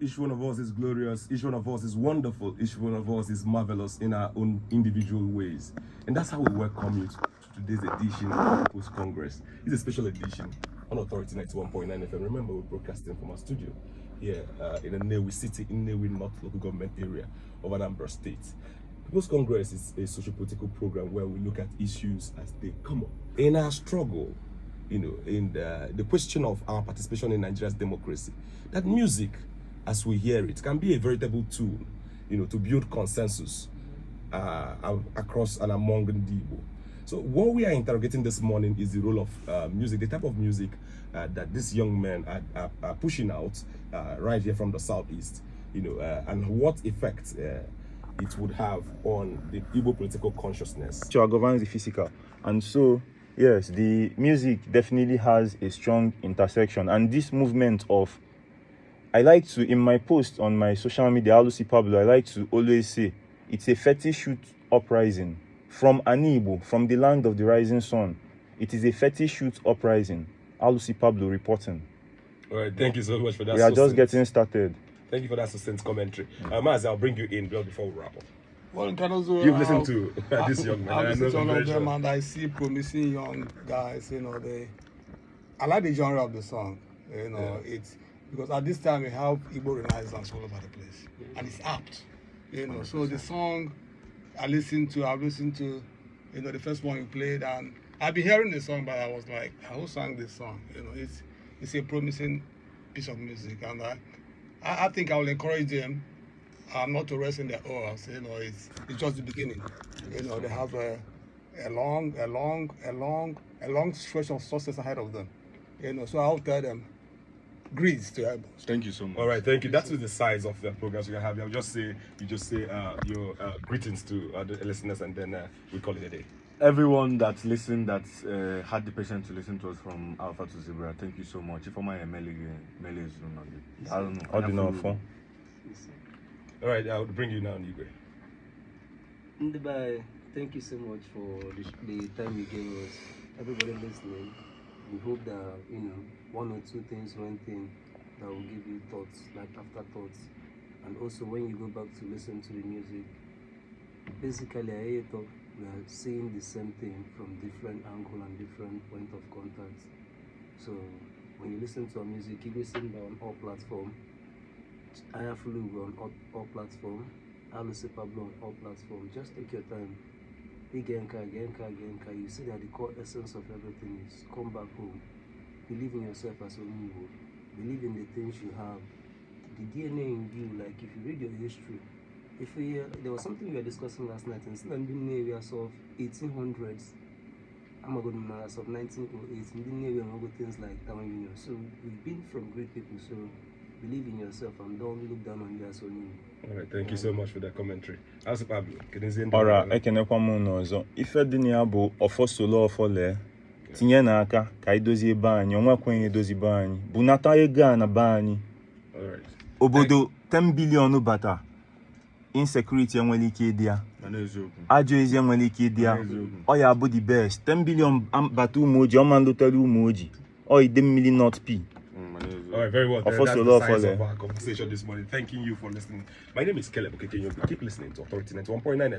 Each one of us is glorious. Each one of us is wonderful. Each one of us is marvelous in our own individual ways. And that's how we welcome you to today's edition of People's Congress. It's a special edition on Authority 91.9 FM. Remember, we're broadcasting from our studio here in the Nnewi City, in Nnewi North local government area of Anambra State. People's Congress is a socio-political program where we look at issues as they come up. In our struggle, in the question of our participation in Nigeria's democracy, that music, as we hear it, can be a veritable tool, to build consensus across and among the Igbo. So what we are interrogating this morning is the role of music, the type of music that these young men are pushing out right here from the southeast, and what effect it would have on the Igbo political consciousness. Governs the physical, and so yes, the music definitely has a strong intersection. And this movement of, I like to, in my post on my social media, Alusi Pablo, I like to always say it's a fetish youth uprising from Anibo, from the land of the rising sun. It is a fetish youth uprising. Alusi Pablo reporting. All right, thank you so much for that. We are just getting started. Thank you for that succinct commentary. Maz, I'll bring you in before we wrap up. Well, can also, You've listened to this young man. I've listened to all of them, and I see promising young guys. I like the genre of the song. It's because at this time we have Igbo Renaissance all over the place, and it's apt. So the song I've listened to, the first one you played, and I've been hearing the song, but I was like, who sang this song? It's a promising piece of music, and I think I will encourage them not to rest in their oars. It's just the beginning. They have a long stretch of success ahead of them. So I'll tell them, grease to help us. Thank you so much. All right, thank you. That's the size of the programs you can have. I'll just say your greetings to the listeners, and then we call it a day. Everyone that's listened, that's had the patience to listen to us from Alpha to Zebra, thank you so much. If I'm I don't know. All right, I'll bring you now, Nigwe. Ndibai, thank you so much for the time you gave us. Everybody listening, we hope that, one or two things, one thing that will give you thoughts, like afterthoughts. And also when you go back to listen to the music, basically I thought we are seeing the same thing from different angle and different point of contact. So when you listen to our music, you listen on all platforms. Ayafulu on all platforms, Alusi Pablo on all platforms. Just take your time. Genka. You see that the core essence of everything is come back home. Believe in yourself as a Igbo. Believe in the things you have. The DNA in you, like if you read your history, there was something we were discussing last night, instead of being areas of 1800s, I'm going to areas of 1908, in the area and things like town union. So we've been from great people, so believe in yourself and don't look down on you as only. All right, thank you so much for that commentary. Alusi Pablo, Alright, ekenekwa m unu ọzọ. Ife dị na ya bụ ọfọ solo ọfọle. Tinye n'aka ka anyị dozie be anyị, onwe kwenye edozi be anyị. Bunata ego a na be anyị. Obodo 10 billion bata. Insecurity enwere ike ịdị ya. Ajọ ezi enwere ike ịdị ya. Ọ ya bụ the best. 10 billion bata ụmụ ojii, ọma ndotere ụmụ ojii. Ọ ide mmiri not P. All right, very well. That's the size of our conversation this morning. Thanking you for listening. My name is Caleb Okekenyobi. Keep listening to Authority 91.9 FM.